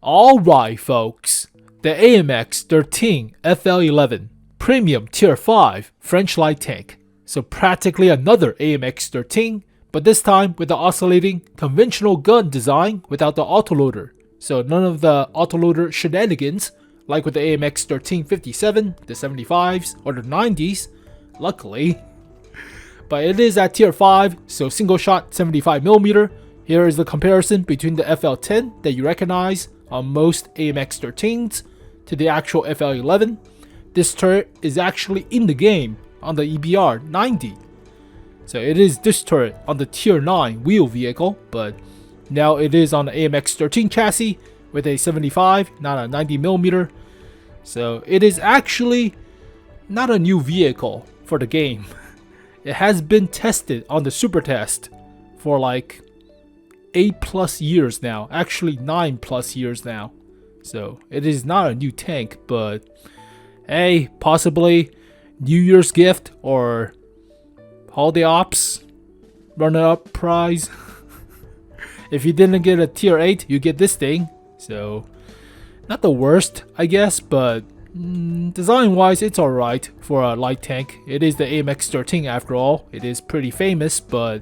Alright folks, the 𝘙𝘦𝘷𝘪 FL11 Premium Tier 5 French Light Tank. So practically another 𝘙𝘦𝘷𝘪, but this time with the oscillating conventional gun design without the autoloader. So none of the autoloader shenanigans like with the 𝘙𝘦𝘷𝘪57, the 75s, or the 90s, luckily. But it is at Tier 5, so single shot 75mm. Here is the comparison between the FL10 that you recognize on most 𝘙𝘦𝘷𝘪s to the actual FL11. This turret is actually in the game on the EBR 90. So it is this turret on the Tier 9 wheel vehicle, but now it is on the 𝘙𝘦𝘷𝘪 chassis with a 75, not a 90mm. So it is actually not a new vehicle for the game. It has been tested on the Supertest for like 8+ years now, actually 9+ years now. So it is not a new tank, but hey, possibly New Year's gift or holiday ops runner-up prize. If you didn't get a Tier 8, you get this thing. So not the worst, I guess, but design-wise, it's alright for a light tank. It is the 𝘙𝘦𝘷𝘪 after all. It is pretty famous, but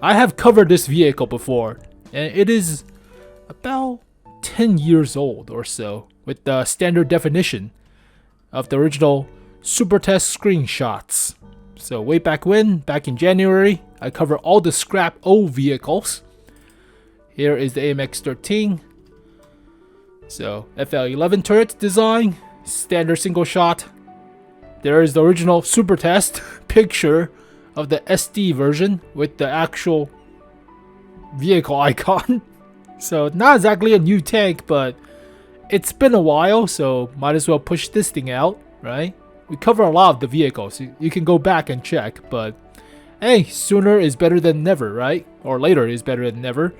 I have covered this vehicle before, and it is about 10 years old or so, with the standard definition of the original Supertest screenshots. So way back when, back in January, I covered all the scrap old vehicles. Here is the 𝘙𝘦𝘷𝘪. So FL11 turret design, standard single shot. There is the original Supertest picture of the SD version with the actual vehicle icon. So not exactly a new tank, but it's been a while, so might as well push this thing out, right? We cover a lot of the vehicles, you can go back and check, but hey, sooner is better than never, right? Or later is better than never.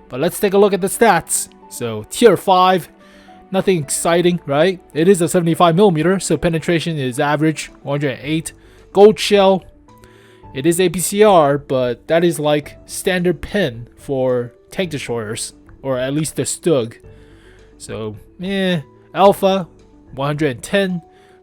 But let's take a look at the stats. So Tier 5, nothing exciting, right? It is a 75mm, so penetration is average, 108. Gold shell, it is APCR, but that is like standard pen for tank destroyers, or at least the Stug. So, alpha, 110.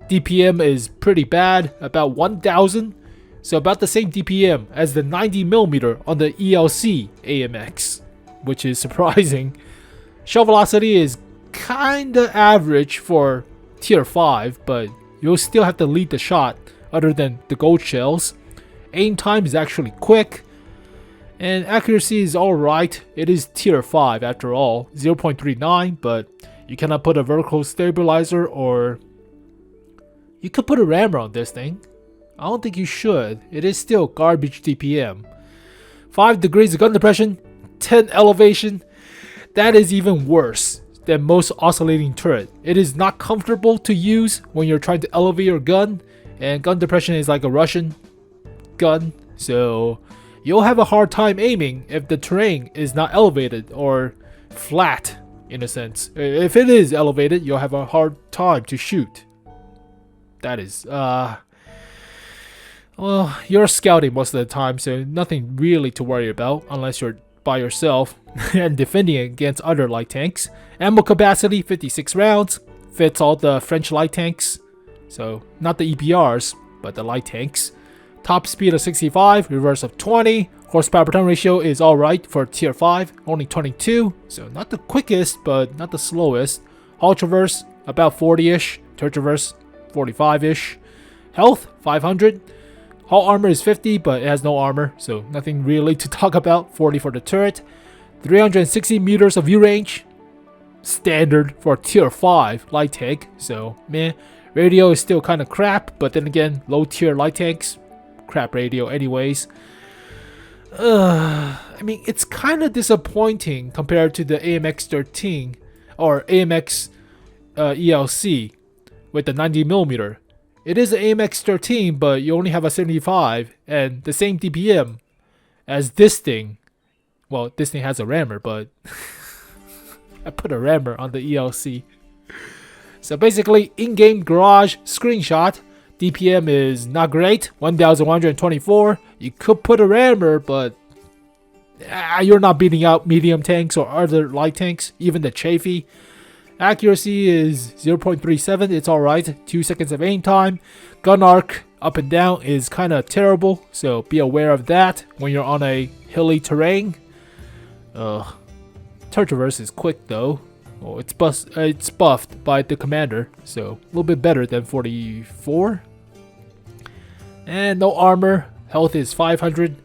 DPM is pretty bad, about 1000. So about the same DPM as the 90mm on the ELC AMX, which is surprising. Shell velocity is kinda average for Tier 5, but you'll still have to lead the shot other than the gold shells. Aim time is actually quick, and accuracy is alright. It is Tier 5 after all, 0.39, but you cannot put a vertical stabilizer, or you could put a rammer on this thing. I don't think you should. It is still garbage DPM. 5 degrees of gun depression, 10 elevation. That is even worse than most oscillating turret. It is not comfortable to use when you're trying to elevate your gun, and gun depression is like a Russian gun, so you'll have a hard time aiming if the terrain is not elevated or flat in a sense. If it is elevated, you'll have a hard time to shoot. That is, well, you're scouting most of the time, so nothing really to worry about unless you're by yourself and defending against other light tanks. Ammo capacity 56 rounds, fits all the French light tanks, so not the EBRs, but the light tanks. Top speed of 65, reverse of 20. Horsepower per ton ratio is alright for Tier 5, only 22, so not the quickest, but not the slowest. Hull traverse about 40-ish, turret traverse 45-ish. Health 500. Hull armor is 50, but it has no armor, so nothing really to talk about. 40 for the turret. 360 meters of view range, standard for Tier 5 light tank, so meh. Radio is still kind of crap, but then again, low tier light tanks, crap radio anyways. I mean, it's kind of disappointing compared to the 𝘙𝘦𝘷𝘪 or AMX ELC with the 90mm. It is an 𝘙𝘦𝘷𝘪, but you only have a 75 and the same DPM as this thing. Well, this thing has a rammer, but I put a rammer on the ELC. So basically, in-game garage screenshot, DPM is not great, 1124. You could put a rammer, but you're not beating out medium tanks or other light tanks, even the 𝘙𝘭. Accuracy is 0.37, it's alright. 2 seconds of aim time. Gun arc up and down is kind of terrible, so be aware of that when you're on a hilly terrain. Turret traverse is quick though. Oh, it's buffed by the commander, so a little bit better than 44. And no armor. Health is 500.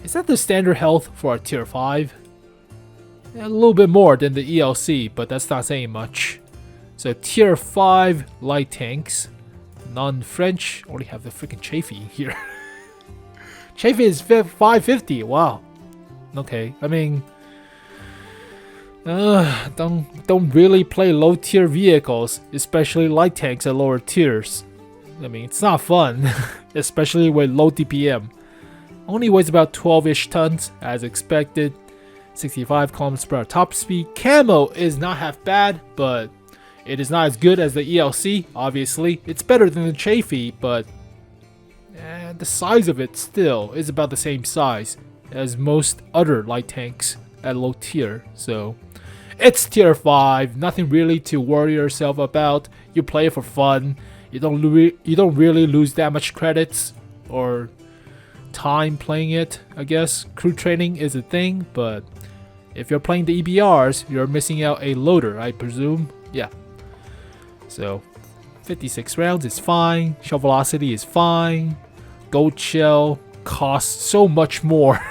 Is that the standard health for a tier 5? A little bit more than the ELC, but that's not saying much. So tier 5 light tanks, non-French, only have the freaking 𝘙𝘭 here. 𝘙𝘭 is 550. Wow. Okay, I mean, don't really play low tier vehicles, especially light tanks at lower tiers. I mean, it's not fun, especially with low DPM. Only weighs about 12-ish tons, as expected. 65 kilometers per hour top speed. Camo is not half bad, but it is not as good as the ELC, obviously. It's better than the 𝘙𝘭, but the size of it still is about the same size as most other light tanks at low tier. So it's tier 5, nothing really to worry yourself about. You play it for fun. You don't really lose that much credits or time playing it, I guess. Crew training is a thing, but if you're playing the EBRs, you're missing out a loader, I presume. Yeah. So 56 rounds is fine. Shell velocity is fine. Gold shell costs so much more.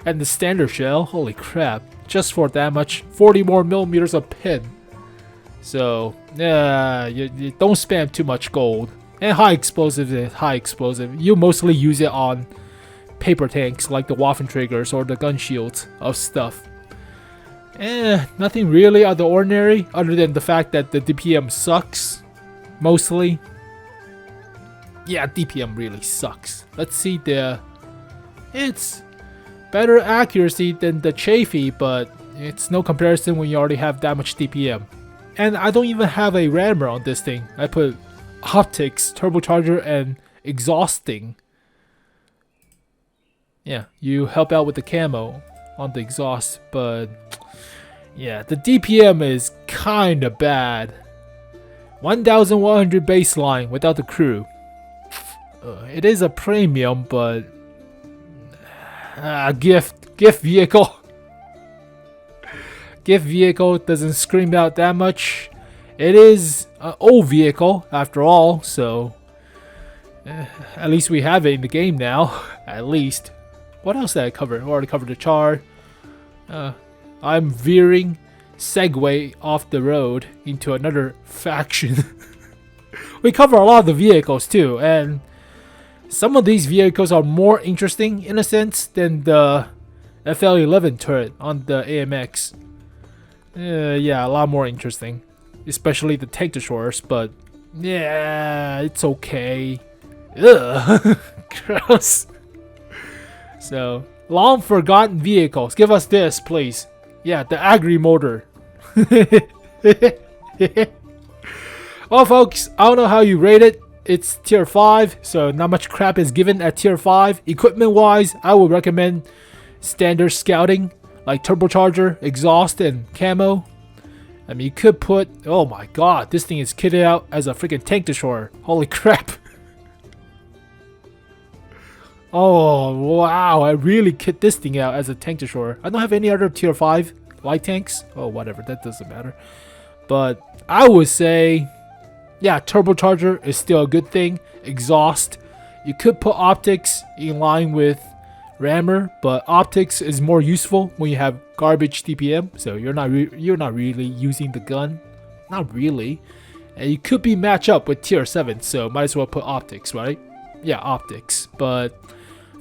And the standard shell, holy crap, just for that much, 40 more millimeters of pin. So yeah, you don't spam too much gold. And high explosive is high explosive. You mostly use it on paper tanks like the Waffenträgers or the gun shields of stuff. Nothing really out of the ordinary other than the fact that the DPM sucks. Mostly. Yeah, DPM really sucks. Let's see it's better accuracy than the 𝘙𝘭, but it's no comparison when you already have that much DPM. And I don't even have a rammer on this thing. I put optics, turbocharger, and exhausting. Yeah, you help out with the camo on the exhaust, but yeah, the DPM is kinda bad. 1100 baseline without the crew. It is a premium, but gift vehicle. Gift vehicle doesn't scream out that much. It is an old vehicle after all, so at least we have it in the game now. At least. What else did I cover? I already covered the char. I'm veering segue off the road into another faction. We cover a lot of the vehicles too, and some of these vehicles are more interesting in a sense than the FL11 turret on the AMX. Yeah, a lot more interesting. Especially the tank destroyers, but yeah, it's okay. Ugh, gross. So, long forgotten vehicles. Give us this, please. Yeah, the agri motor. Well, folks, I don't know how you rate it. It's tier 5, so not much crap is given at tier 5. Equipment-wise, I would recommend standard scouting, like turbocharger, exhaust, and camo. I mean, you could put... Oh my god, this thing is kitted out as a freaking tank destroyer. Holy crap. Oh, wow, I really kit this thing out as a tank destroyer. I don't have any other tier 5 light tanks. Oh, whatever, that doesn't matter. But I would say, yeah, turbocharger is still a good thing. Exhaust. You could put optics in line with rammer, but optics is more useful when you have garbage DPM, so you're not really using the gun. Not really. And you could be matched up with tier 7, so might as well put optics, right? Yeah, optics. But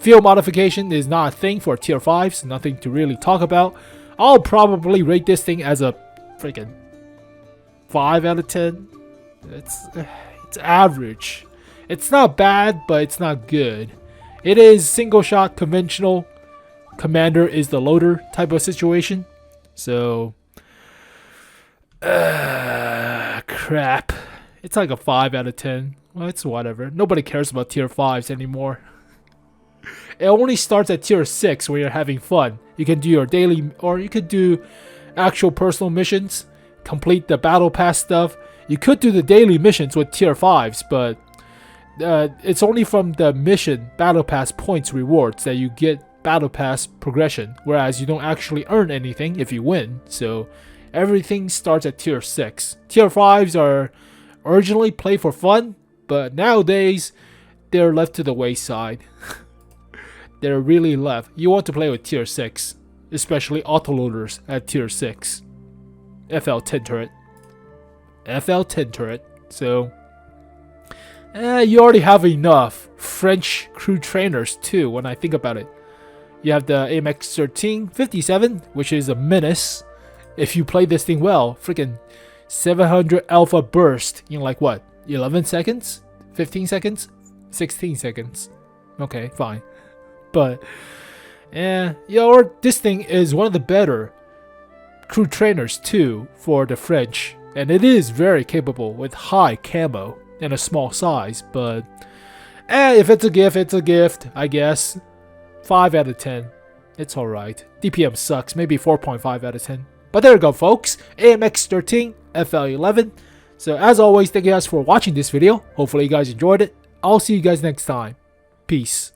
field modification is not a thing for tier 5, so nothing to really talk about. I'll probably rate this thing as a freaking 5 out of 10. It's average. It's not bad, but it's not good. It is single shot conventional. Commander is the loader type of situation. So, crap. It's like a 5 out of 10. Well, it's whatever. Nobody cares about tier 5s anymore. It only starts at tier 6 when you're having fun. You can do your daily, or you could do actual personal missions, complete the battle pass stuff. You could do the daily missions with tier 5s, but it's only from the mission battle pass points rewards that you get battle pass progression, whereas you don't actually earn anything if you win. So everything starts at tier 6. Tier 5s are originally played for fun, but nowadays they're left to the wayside. They're really left. You want to play with tier 6, especially autoloaders at tier 6. FL10 turret. FL10 turret. So you already have enough French crew trainers too when I think about it. You have the AMX-1357, which is a menace. If you play this thing well, freaking 700 alpha burst in like what? 11 seconds? 15 seconds? 16 seconds. Okay, fine. But or this thing is one of the better crew trainers too for the French, and it is very capable with high camo and a small size. But if it's a gift, it's a gift, I guess. 5 out of 10. It's alright. DPM sucks, maybe 4.5 out of 10. But there you go, folks. AMX-13 FL11. So as always, thank you guys for watching this video. Hopefully you guys enjoyed it. I'll see you guys next time. Peace.